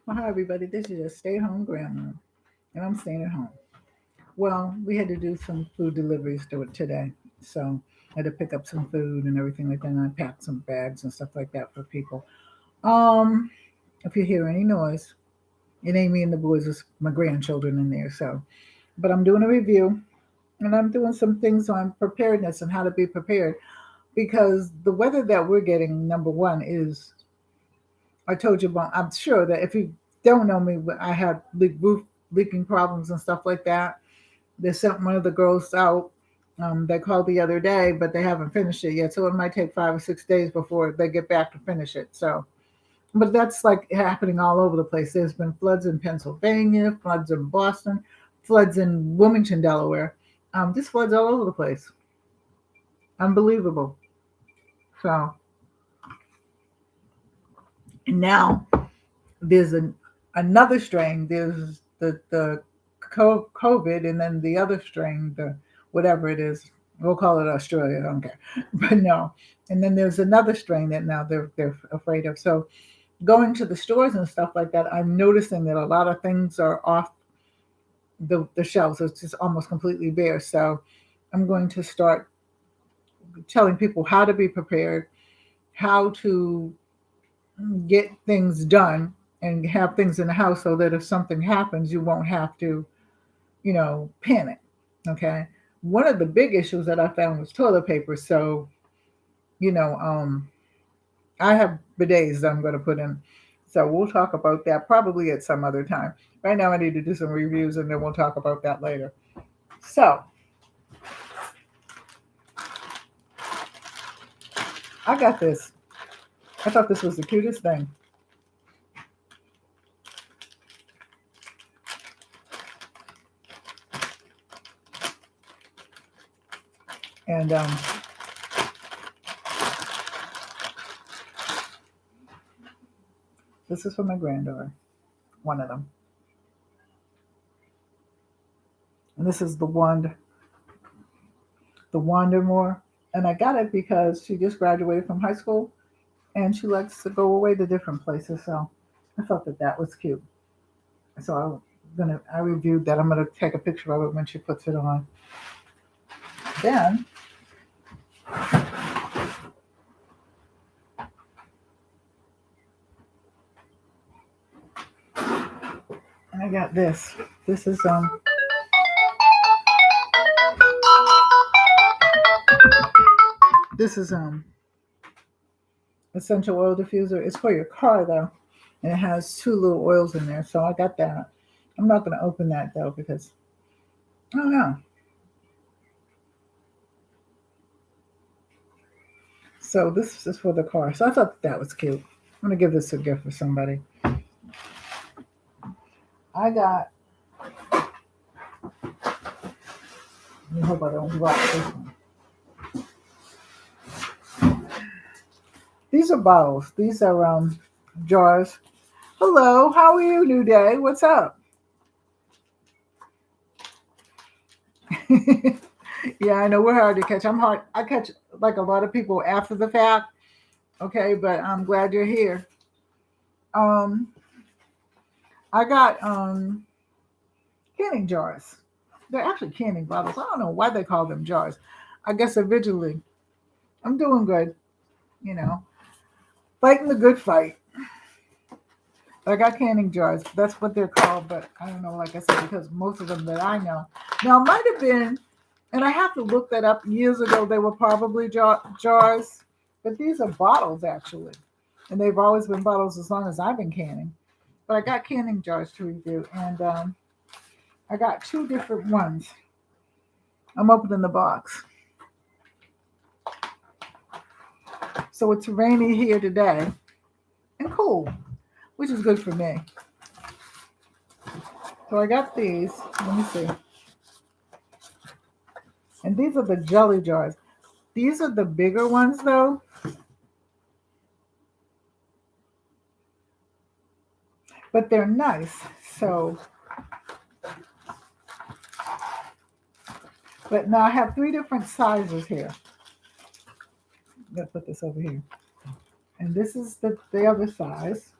Well, hi everybody. This is your stay-home grandma, and I'm staying at home. Well, we had to do some food deliveries today, so I had to pick up some food and everything like that. And I packed some bags and stuff like that for people. Um, if you hear any noise, it ain't me and the boys; it's my grandchildren in there. So, but I'm doing a review, and I'm doing some things on preparedness and how to be prepared because the weather that we're getting, number one, is I told you about. I'm sure that if you don't know me, I had roof leaking problems and stuff like that. They sent one of the girls out. They called the other day, but they haven't finished it yet. So it might take 5 or 6 days before they get back to finish it. So, but that's like happening all over the place. There's been floods in Pennsylvania, floods in Boston, floods in Wilmington, Delaware. Just floods all over the place. Unbelievable. So and now there's another strain. There's the COVID, and then the other strain, the whatever it is. We'll call it Australia. I don't care, but no. And then there's another strain that now they're afraid of. So going to the stores and stuff like that, I'm noticing that a lot of things are off the shelves. It's just almost completely bare. So I'm going to start telling people how to be prepared, how to get things done and have things in the house so that if something happens, you won't have to, panic. Okay. One of the big issues that I found was toilet paper. So, you know, um, I have bidets that I'm going to put in. So we'll talk about that probably at some other time. Right now, I need to do some reviews and then we'll talk about that later. So I got this. I thought this was the cutest thing. And this is for my granddaughter, one of them. And this is the Wandermore. And I got it because she just graduated from high school and she likes to go away to different places. So I thought that that was cute. So I reviewed that. I'm gonna take a picture of it when she puts it on. Then I got this. This is this is essential oil diffuser. It's for your car though, and it has two little oils in there. So I got that. I'm not gonna open that though because I don't know. So this is for the car. So I thought that was cute. I'm gonna give this a gift for somebody. I got. I hope I don't drop this one. These are bottles. These are jars. Hello, how are you, New Day? What's up? Yeah, I know we're hard to catch. I'm hard. I catch like a lot of people after the fact. Okay, but I'm glad you're here. Um, I got canning jars. They're actually canning bottles. I don't know why they call them jars. I guess originally. I'm doing good. You know, fighting the good fight. I got canning jars. That's what they're called, but I don't know. Like I said, because most of them that I know now might have been, and I have to look that up. Years ago, they were probably jars, but these are bottles actually, and they've always been bottles as long as I've been canning. But I got canning jars to review, and I got two different ones. I'm opening the box. So it's rainy here today and cool, which is good for me. So I got these. Let me see. And these are the jelly jars. These are the bigger ones though. But they're nice. So, but now I have three different sizes here. I'm gonna put this over here. And this is the other size.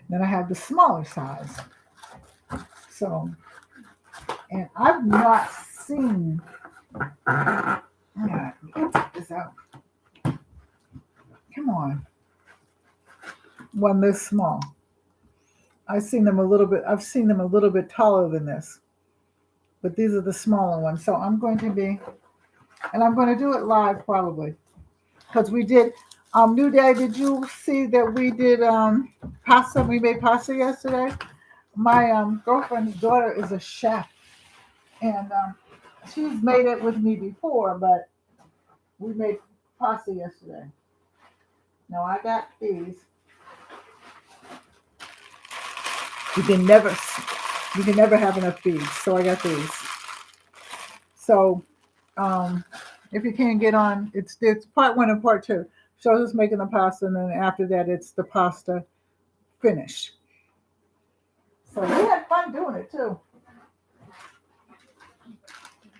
Then I have the smaller size. So, and I've not seen, yeah, get this out. Come on. One this small. I've seen them a little bit taller than this, but these are the smaller ones. So I'm going to do it live probably, because we did. New Day, did you see that we did pasta? We made pasta yesterday. My girlfriend's daughter is a chef, and she's made it with me before, but we made pasta yesterday. Now I got these. You can never have enough beads, so I got these. So if you can't get on, it's part 1 and part 2. Shows us making the pasta, and then after that it's the pasta finish. So we had fun doing it too.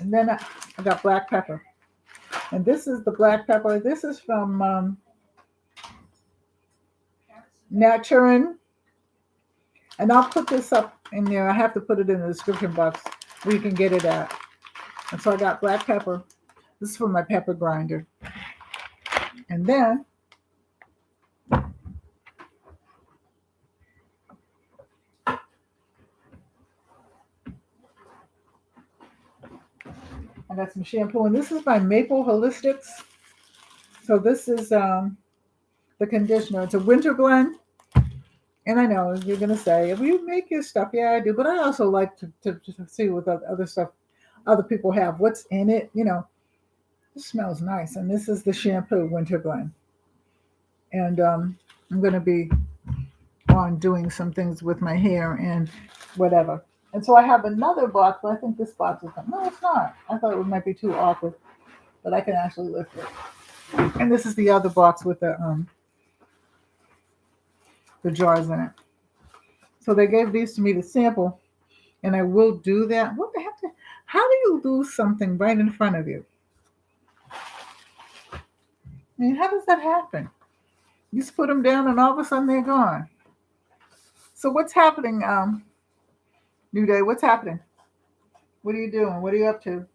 And then I got black pepper, and this is the black pepper. This is from Naturin. And I'll put this up in there. I have to put it in the description box where you can get it at. And so I got black pepper. This is from my pepper grinder. And then I got some shampoo. And this is my Maple Holistics. So this is the conditioner. It's a winter blend. And I know you're going to say, well, you make your stuff. Yeah, I do. But I also like to see what other stuff other people have. What's in it? It smells nice. And this is the shampoo winter blend. And I'm going to be on doing some things with my hair and whatever. And so I have another box, but I think this box is no, it's not. I thought it might be too awkward, but I can actually lift it. And this is the other box with the jars in it. So they gave these to me to sample, and I will do that. What the heck? How do you lose something right in front of you? I mean, how does that happen? You just put them down, and all of a sudden they're gone. So what's happening, New Day? What's happening? What are you doing? What are you up to?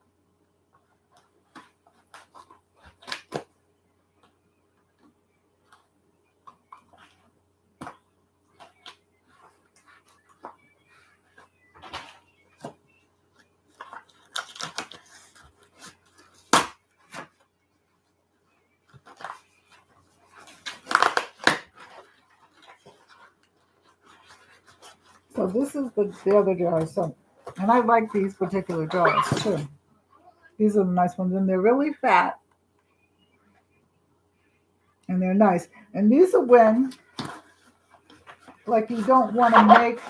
So this is the other jars. So, and I like these particular jars too. These are the nice ones, and they're really fat, and they're nice. And these are when, like, you don't want to make,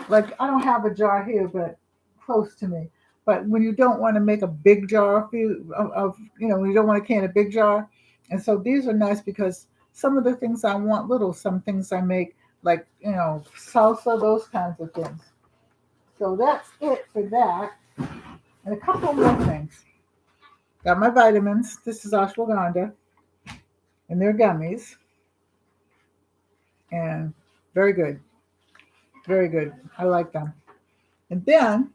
like, I don't have a jar here, but close to me. But when you don't want to make a big jar of you don't want to can a big jar, and so these are nice because some of the things I want little, some things I make like salsa, those kinds of things. So that's it for that. And a couple more things. Got my vitamins. This is ashwagandha, and they're gummies, and very good, very good. I like them. And then,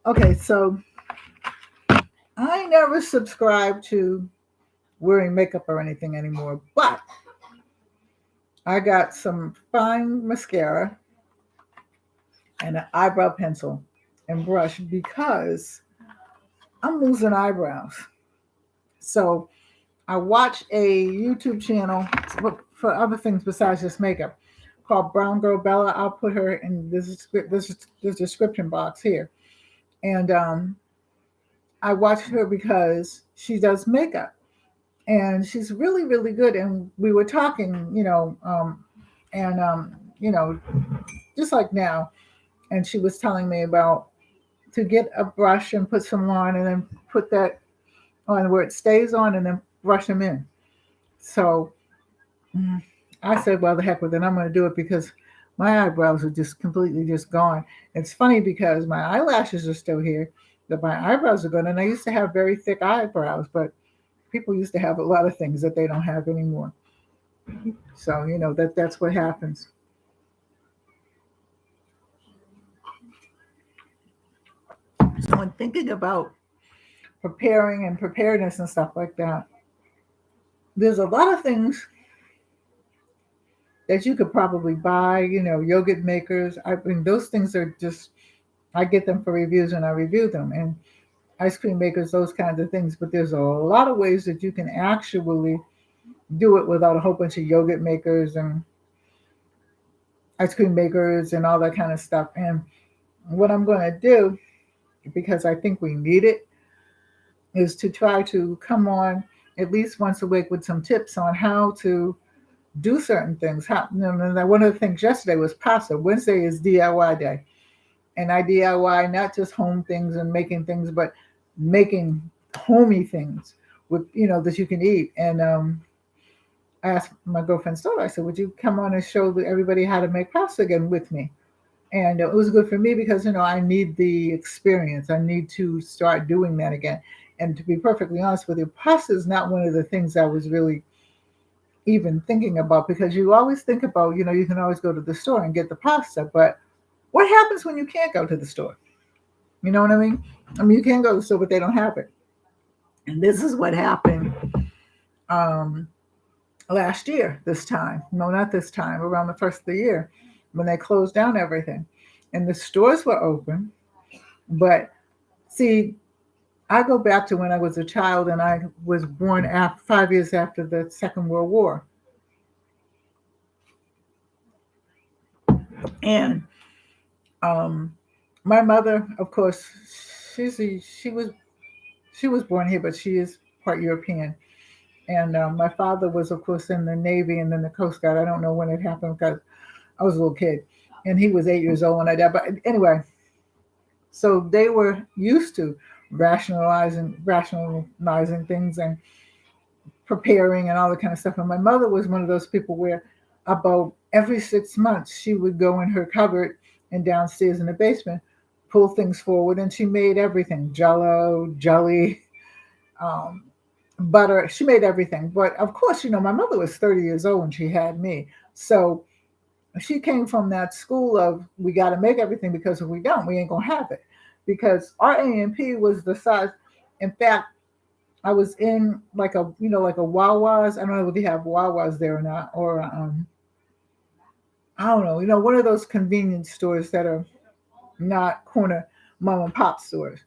okay, so I never subscribe to wearing makeup or anything anymore, but I got some fine mascara and an eyebrow pencil and brush because I'm losing eyebrows. So I watch a YouTube channel for other things besides just makeup called Brown Girl Bella. I'll put her in this description box here. And I watch her because she does makeup. And she's really, really good. And we were talking, just like now. And she was telling me about to get a brush and put some on and then put that on where it stays on and then brush them in. So I said, well, the heck with it. I'm going to do it because my eyebrows are just completely just gone. It's funny because my eyelashes are still here, but my eyebrows are gone. And I used to have very thick eyebrows, but people used to have a lot of things that they don't have anymore. So, that's what happens. So when thinking about preparing and preparedness and stuff like that, there's a lot of things that you could probably buy, yogurt makers. I mean, those things are just, I get them for reviews and I review them. And ice cream makers, those kinds of things. But there's a lot of ways that you can actually do it without a whole bunch of yogurt makers and ice cream makers and all that kind of stuff. And what I'm going to do, because I think we need it, is to try to come on at least once a week with some tips on how to do certain things. One of the things yesterday was pasta. Wednesday is DIY day. And I DIY not just home things and making things, but making homey things with, that you can eat. And I asked my girlfriend's daughter, I said, would you come on and show everybody how to make pasta again with me? And it was good for me because, I need the experience. I need to start doing that again. And to be perfectly honest with you, pasta is not one of the things I was really even thinking about, because you always think about, you can always go to the store and get the pasta. But what happens when you can't go to the store? You know what I mean? I mean, you can go to the store, but they don't have it. And this is what happened um, last year, this time. No, not this time, around the first of the year, when they closed down everything. And the stores were open. But see, I go back to when I was a child and I was born 5 years after the Second World War. And my mother, of course, she was born here, but she is part European. And my father was, of course, in the Navy and then the Coast Guard. I don't know when it happened because I was a little kid, and he was 8 years old when I died. But anyway, so they were used to rationalizing things and preparing and all that kind of stuff. And my mother was one of those people where about every 6 months she would go in her cupboard and downstairs in the basement, pull things forward, and she made everything: Jello, jelly, um, butter. She made everything. But of course, my mother was 30 years old when she had me. So she came from that school of, we got to make everything, because if we don't, we ain't going to have it. Because our A&P was the size. In fact, I was in like a Wawa's. I don't know if you have Wawa's there or not, or I don't know, one of those convenience stores that are not corner mom and pop stores,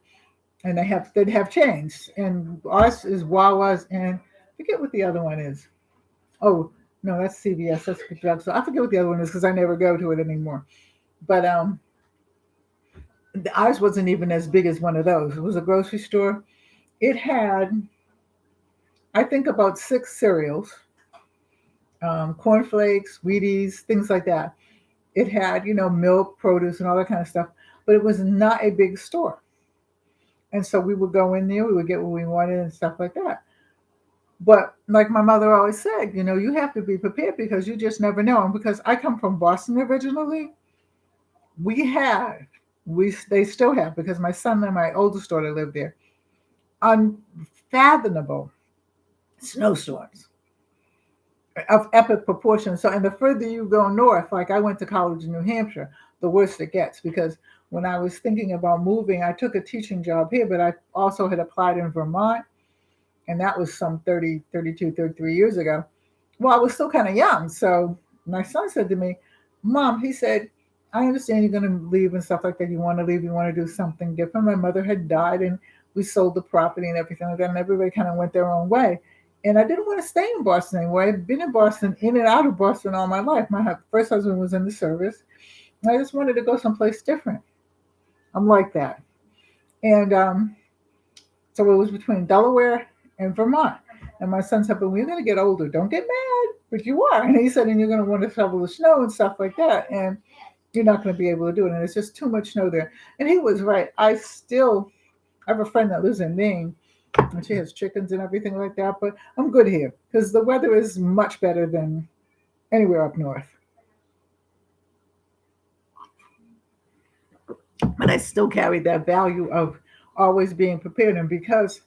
and they'd have chains. And ours is Wawa's, and I forget what the other one is. Oh no, that's CVS. That's the drug. So I forget what the other one is because I never go to it anymore. But ours wasn't even as big as one of those. It was a grocery store. It had, I think, about 6 cereals, cornflakes, Wheaties, things like that. It had, milk, produce, and all that kind of stuff. But it was not a big store. And so we would go in there, we would get what we wanted and stuff like that. But like my mother always said, you have to be prepared because you just never know. And because I come from Boston originally, we had, they still have, because my son and my oldest daughter lived there, unfathomable snowstorms of epic proportions. So, and the further you go north, like I went to college in New Hampshire, the worse it gets. Because when I was thinking about moving, I took a teaching job here, but I also had applied in Vermont. And that was some 30, 32, 33 years ago. Well, I was still kind of young. So my son said to me, Mom, he said, I understand you're going to leave and stuff like that. You want to leave, you want to do something different. My mother had died and we sold the property and everything like that. And everybody kind of went their own way. And I didn't want to stay in Boston anymore. I'd been in Boston, in and out of Boston all my life. My first husband was in the service. I just wanted to go someplace different. I'm like that. And so it was between Delaware and Vermont. And my son said, but when you're going to get older, don't get mad, but you are. And he said, and you're going to want to shovel the snow and stuff like that. And you're not going to be able to do it. And it's just too much snow there. And he was right. I have a friend that lives in Maine, and she has chickens and everything like that. But I'm good here because the weather is much better than anywhere up north. But I still carry that value of always being prepared. And because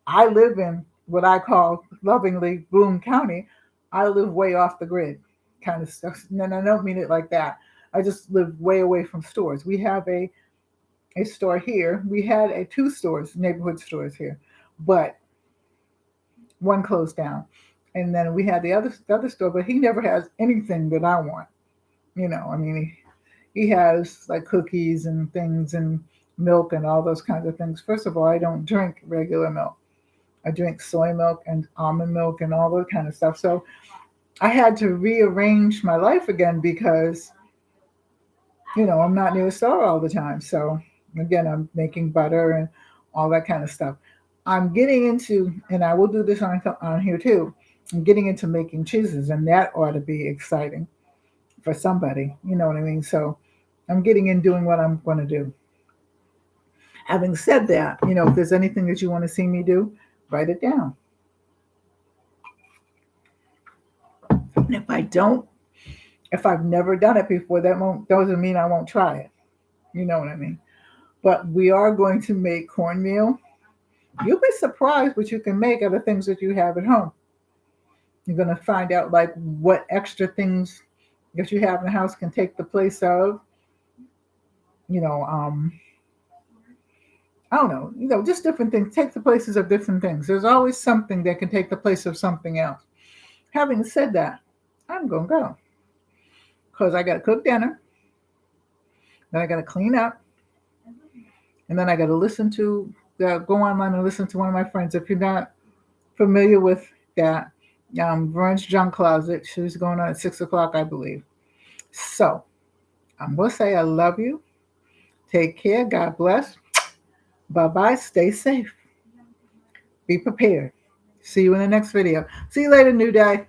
I live in what I call lovingly Boone County, I live way off the grid kind of stuff. And I don't mean it like that. I just live way away from stores. We have a store here. We had two stores, neighborhood stores here, but one closed down. And then we had the other store, but he never has anything that I want. I mean, he has like cookies and things and milk and all those kinds of things. First of all, I don't drink regular milk. I drink soy milk and almond milk and all that kind of stuff. So I had to rearrange my life again because, I'm not near a store all the time. So again, I'm making butter and all that kind of stuff. I'm getting into, and I will do this on here too. I'm getting into making cheeses, and that ought to be exciting for somebody. You know what I mean? So I'm getting in doing what I'm going to do. Having said that, if there's anything that you want to see me do, write it down. And if I've never done it before, doesn't mean I won't try it. You know what I mean? But we are going to make cornmeal. You'll be surprised what you can make out of things that you have at home. You're going to find out like what extra things that you have in the house can take the place of, I don't know, just different things, take the places of different things. There's always something that can take the place of something else. Having said that, I'm going to go because I got to cook dinner. Then I got to clean up. And then I got to go online and listen to one of my friends. If you're not familiar with that, Vern's Junk Closet, she's going on at 6:00, I believe. So I'm going to say I love you. Take care. God bless. Bye-bye. Stay safe. Be prepared. See you in the next video. See you later, New Day.